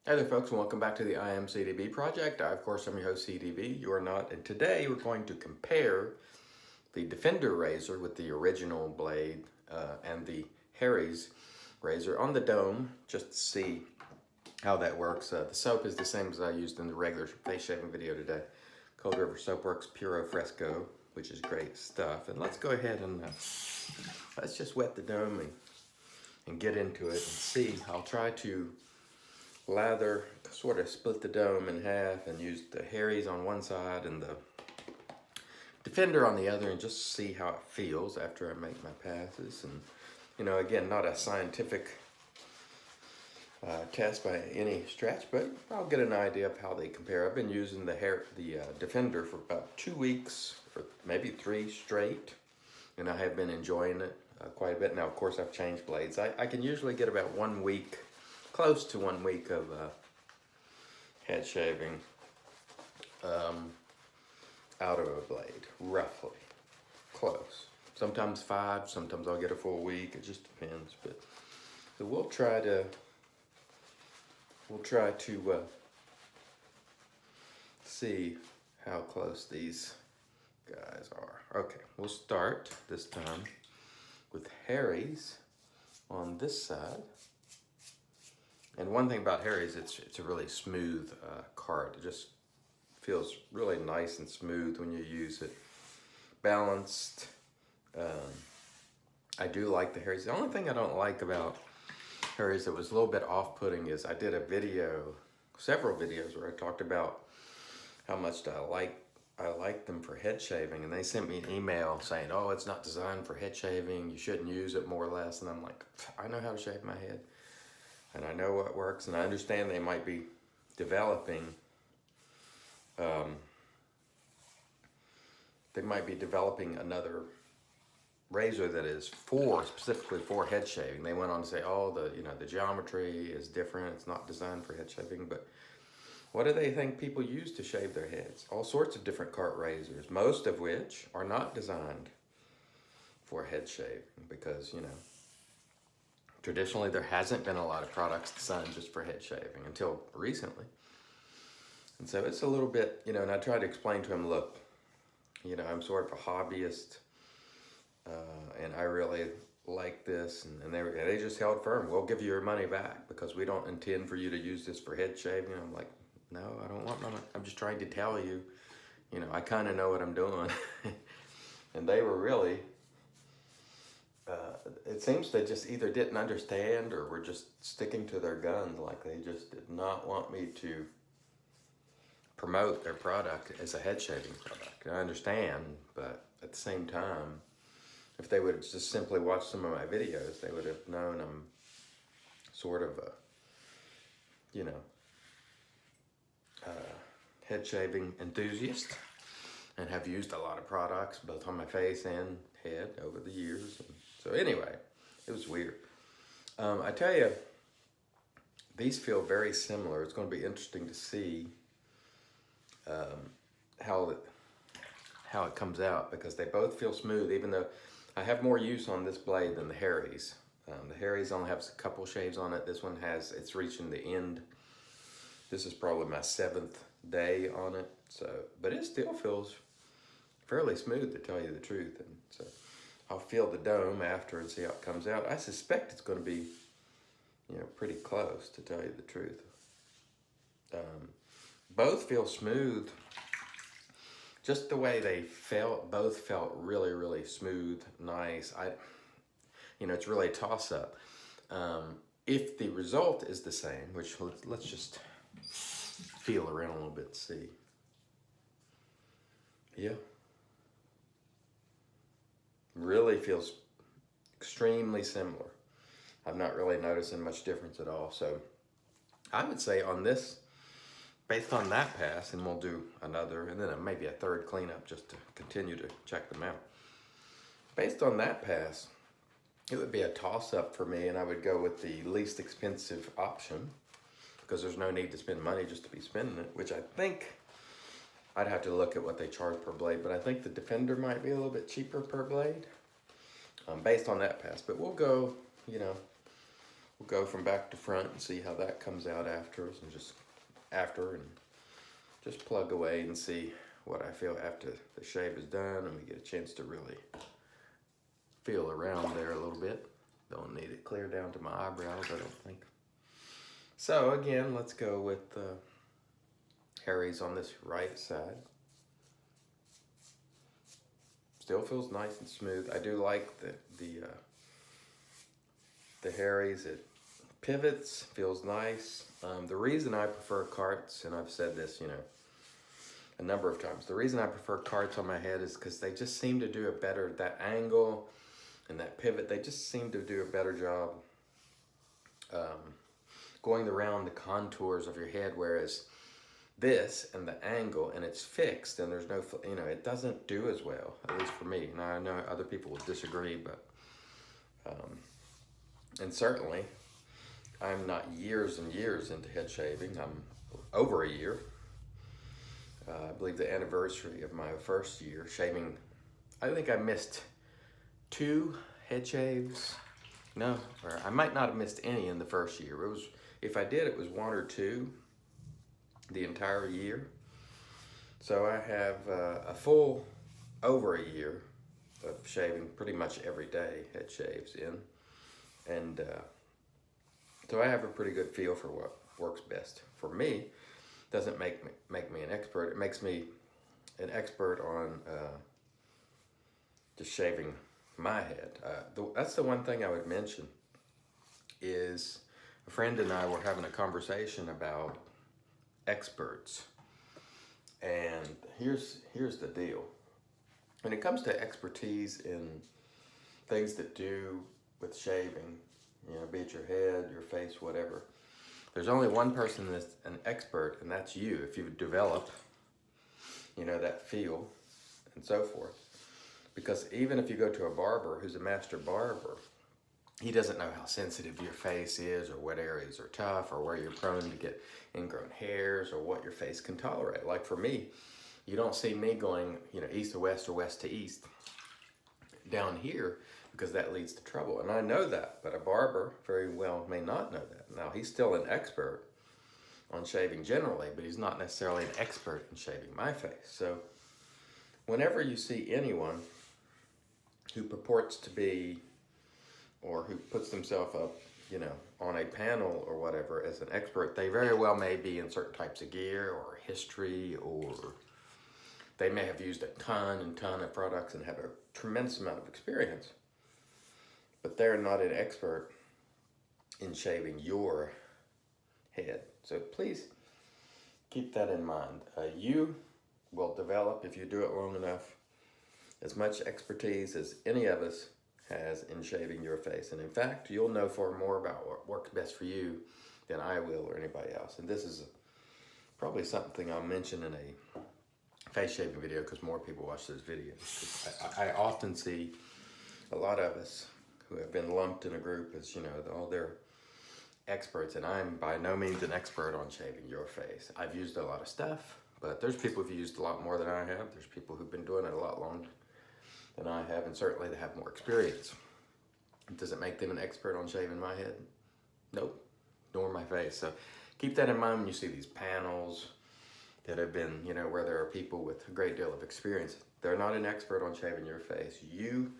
Hey there folks, and welcome back to the I Am CDB project. I, of course, am your host CDB. You are not, and today we're going to compare the Defender razor with the original blade and the Harry's razor on the dome, just to see how that works. The soap is the same as I used in the regular face shaving video today. Cold River Soapworks Puro Fresco, which is great stuff. And let's go ahead and let's just wet the dome and get into it and see. I'll try to lather, sort of split the dome in half and use the Harry's on one side and the Defender on the other and just see how it feels after I make my passes. And, you know, again, not a scientific test by any stretch, but I'll get an idea of how they compare. I've been using the Defender for about 2 weeks or maybe 3 straight, and I have been enjoying it quite a bit. Now, of course, I've changed blades. I can usually get about 1 week, close to 1 week of head shaving out of a blade, roughly, close. Sometimes 5, sometimes I'll get a full week. It just depends. But so we'll try to see how close these guys are. Okay, we'll start this time with Harry's on this side. And one thing about Harry's, it's a really smooth card. It just feels really nice and smooth when you use it. Balanced. I do like the Harry's. The only thing I don't like about Harry's that was a little bit off-putting is I did a video, several videos where I talked about how much I like them for head shaving, and they sent me an email saying, oh, it's not designed for head shaving, you shouldn't use it, more or less. And I'm like, I know how to shave my head, and I know what works, and I understand they might be developing another razor that is specifically for head shaving. They went on to say, oh, the geometry is different, it's not designed for head shaving. But what do they think people use to shave their heads? All sorts of different cart razors, most of which are not designed for head shaving because, traditionally there hasn't been a lot of products designed just for head shaving until recently. And so it's a little bit, and I try to explain to him, look, I'm sort of a hobbyist, and I really like this. And they just held firm. We'll give you your money back because we don't intend for you to use this for head shaving. And I'm like, no, I don't want my money. I'm just trying to tell you, I kind of know what I'm doing. And they were really, it seems they just either didn't understand or were just sticking to their guns. Like they just did not want me to promote their product as a head shaving product. I understand, but at the same time, if they would have just simply watched some of my videos, they would have known I'm sort of a, head shaving enthusiast and have used a lot of products both on my face and head over the years. And so anyway, it was weird. I tell you, these feel very similar. It's going to be interesting to see how it comes out because they both feel smooth, even though I have more use on this blade than the Harry's. The Harry's only has a couple shaves on it. This one it's reaching the end. This is probably my 7th day on it. But it still feels fairly smooth, to tell you the truth. And so I'll feel the dome after and see how it comes out. I suspect it's going to be, pretty close, to tell you the truth. Both feel smooth. Just the way they both felt really, really smooth, nice. It's really a toss-up. If the result is the same, which let's just feel around a little bit and see. Yeah. Really feels extremely similar. I'm not really noticing much difference at all. So I would say on this, based on that pass, and we'll do another, and then maybe a third cleanup just to continue to check them out. Based on that pass, it would be a toss-up for me, and I would go with the least expensive option because there's no need to spend money just to be spending it, which I think I'd have to look at what they charge per blade, but I think the Defender might be a little bit cheaper per blade based on that pass. But we'll go, we'll go from back to front and see how that comes out after, and just plug away and see what I feel after the shave is done, and we get a chance to really feel around there a little bit. Don't need it clear down to my eyebrows, I don't think. So again, let's go with Harry's on this right side. Still feels nice and smooth. I do like the Harry's. It pivots, feels nice. The reason I prefer carts, and I've said this, a number of times, the reason I prefer carts on my head is because they just seem to do a better, that angle and that pivot, they just seem to do a better job going around the contours of your head, whereas this and the angle, and it's fixed, and there's no, it doesn't do as well, at least for me. Now, I know other people will disagree, but, and certainly, I'm not years and years into head shaving. I'm over a year. I believe the anniversary of my first year shaving, I think I missed 2 head shaves. No, or I might not have missed any in the first year. It was, if I did, it was 1 or 2 the entire year. So I have a full over a year of shaving pretty much every day, head shaves in. And so I have a pretty good feel for what works best for me. Doesn't make me an expert. It makes me an expert on just shaving my head. That's the one thing I would mention is a friend and I were having a conversation about experts. And here's the deal. When it comes to expertise in things that do with shaving, be it your head, your face, whatever, there's only one person that's an expert, and that's you. If you develop, that feel and so forth. Because even if you go to a barber who's a master barber, he doesn't know how sensitive your face is, or what areas are tough, or where you're prone to get ingrown hairs, or what your face can tolerate. Like for me, you don't see me going, east to west or west to east down here, because that leads to trouble. And I know that, but a barber very well may not know that. Now, he's still an expert on shaving generally, but he's not necessarily an expert in shaving my face. So whenever you see anyone who purports to be, or who puts themselves up, on a panel or whatever as an expert, they very well may be in certain types of gear or history, or they may have used a ton of products and have a tremendous amount of experience, but they're not an expert in shaving your head. So please keep that in mind. You will develop, if you do it long enough, as much expertise as any of us has in shaving your face. And in fact, you'll know far more about what works best for you than I will or anybody else. And this is probably something I'll mention in a face shaving video, because more people watch those videos. I often see a lot of us who have been lumped in a group as, they're experts, and I'm by no means an expert on shaving your face. I've used a lot of stuff, but there's people who've used a lot more than I have. There's people who've been doing it a lot longer than I have, and certainly they have more experience. Does it make them an expert on shaving my head? Nope, nor my face. So keep that in mind when you see these panels that have been, where there are people with a great deal of experience. They're not an expert on shaving your face. You,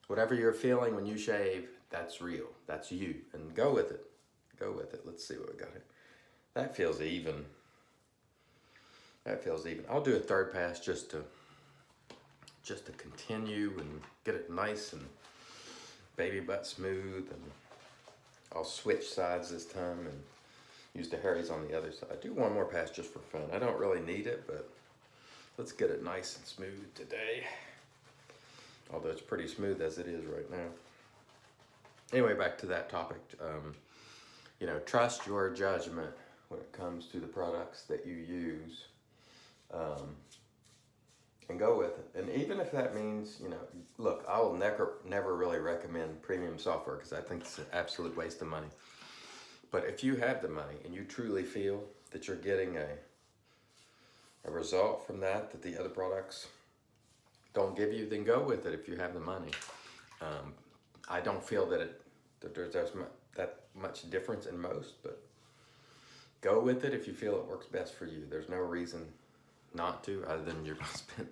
whatever you're feeling when you shave, that's real. That's you. And go with it. Go with it. Let's see what we got here. That feels even. That feels even. I'll do a third pass just to continue and get it nice and baby butt smooth. And I'll switch sides this time and use the Harry's on the other side. Do one more pass just for fun. I don't really need it, but let's get it nice and smooth today. Although it's pretty smooth as it is right now. Anyway, back to that topic. Trust your judgment when it comes to the products that you use. And go with it. And even if that means, look, I will never really recommend premium software, because I think it's an absolute waste of money. But if you have the money and you truly feel that you're getting a result from that the other products don't give you, then go with it if you have the money. I don't feel that that much difference in most, but go with it if you feel it works best for you. There's no reason not to, other than you're going to spend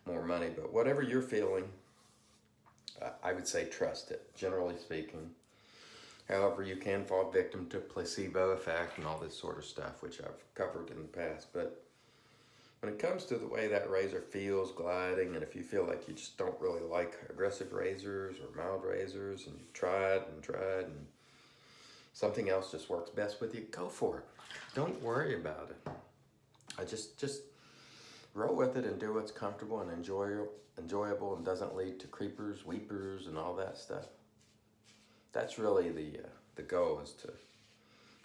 more money. But whatever you're feeling, I would say trust it, generally speaking. However, you can fall victim to placebo effect and all this sort of stuff, which I've covered in the past. But when it comes to the way that razor feels gliding, and if you feel like you just don't really like aggressive razors or mild razors, and you've tried and something else just works best with you, go for it. Don't worry about it. I just roll with it and do what's comfortable and enjoyable and doesn't lead to creepers, weepers, and all that stuff. That's really the goal, is to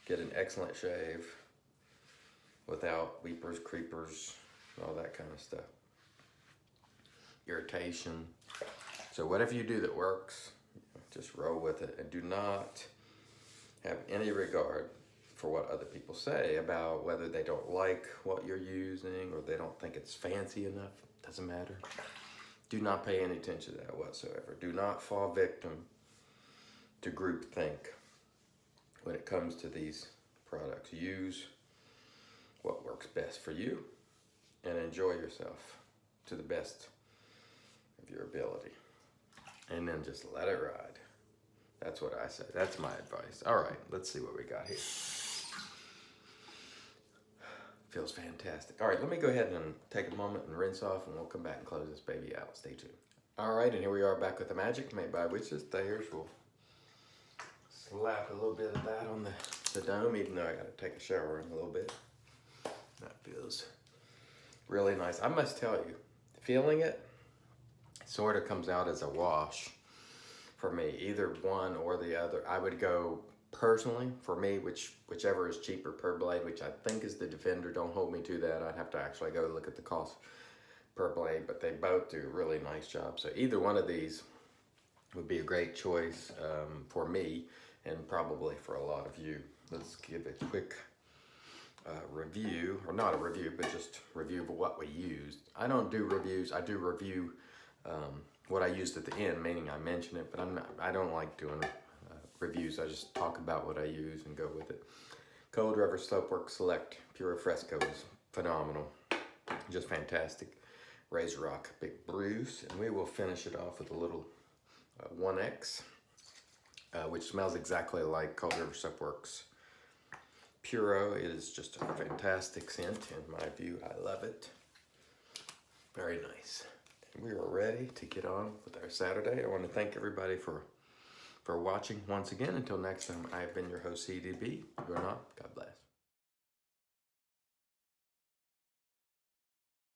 get an excellent shave without weepers, creepers, all that kind of stuff. Irritation. So whatever you do that works, just roll with it, and do not have any regard for what other people say about whether they don't like what you're using or they don't think it's fancy enough. Doesn't matter. Do not pay any attention to that whatsoever. Do not fall victim to groupthink when it comes to these products. Use what works best for you and enjoy yourself to the best of your ability. And then just let it ride. That's what I say. That's my advice. All right, let's see what we got here. Feels fantastic. All right, let me go ahead and take a moment and rinse off, and we'll come back and close this baby out. Stay tuned. All right, and here we are back with the magic made by Witches. Thayers. We'll slap a little bit of that on the dome, even though I got to take a shower in a little bit. That feels really nice. I must tell you, feeling it sort of comes out as a wash for me, either one or the other. I would go personally, for me, whichever is cheaper per blade, which I think is the Defender. Don't hold me to that. I'd have to actually go look at the cost per blade, but they both do a really nice job. So either one of these would be a great choice for me, and probably for a lot of you. Let's give a quick review, or not a review, but just review of what we used. I don't do reviews. I do review what I used at the end, meaning I mention it, but I don't like doing reviews. I just talk about what I use and go with it. Cold River Slopeworks Select Puro Fresco is phenomenal, just fantastic. RazoRock Big Bruce, and we will finish it off with a little 1X, which smells exactly like Cold River Slopeworks Puro. It is just a fantastic scent in my view. I love it. Very nice. And we are ready to get on with our Saturday. I want to thank everybody for watching once again. Until next time, I have been your host, CDB. You're not. God bless.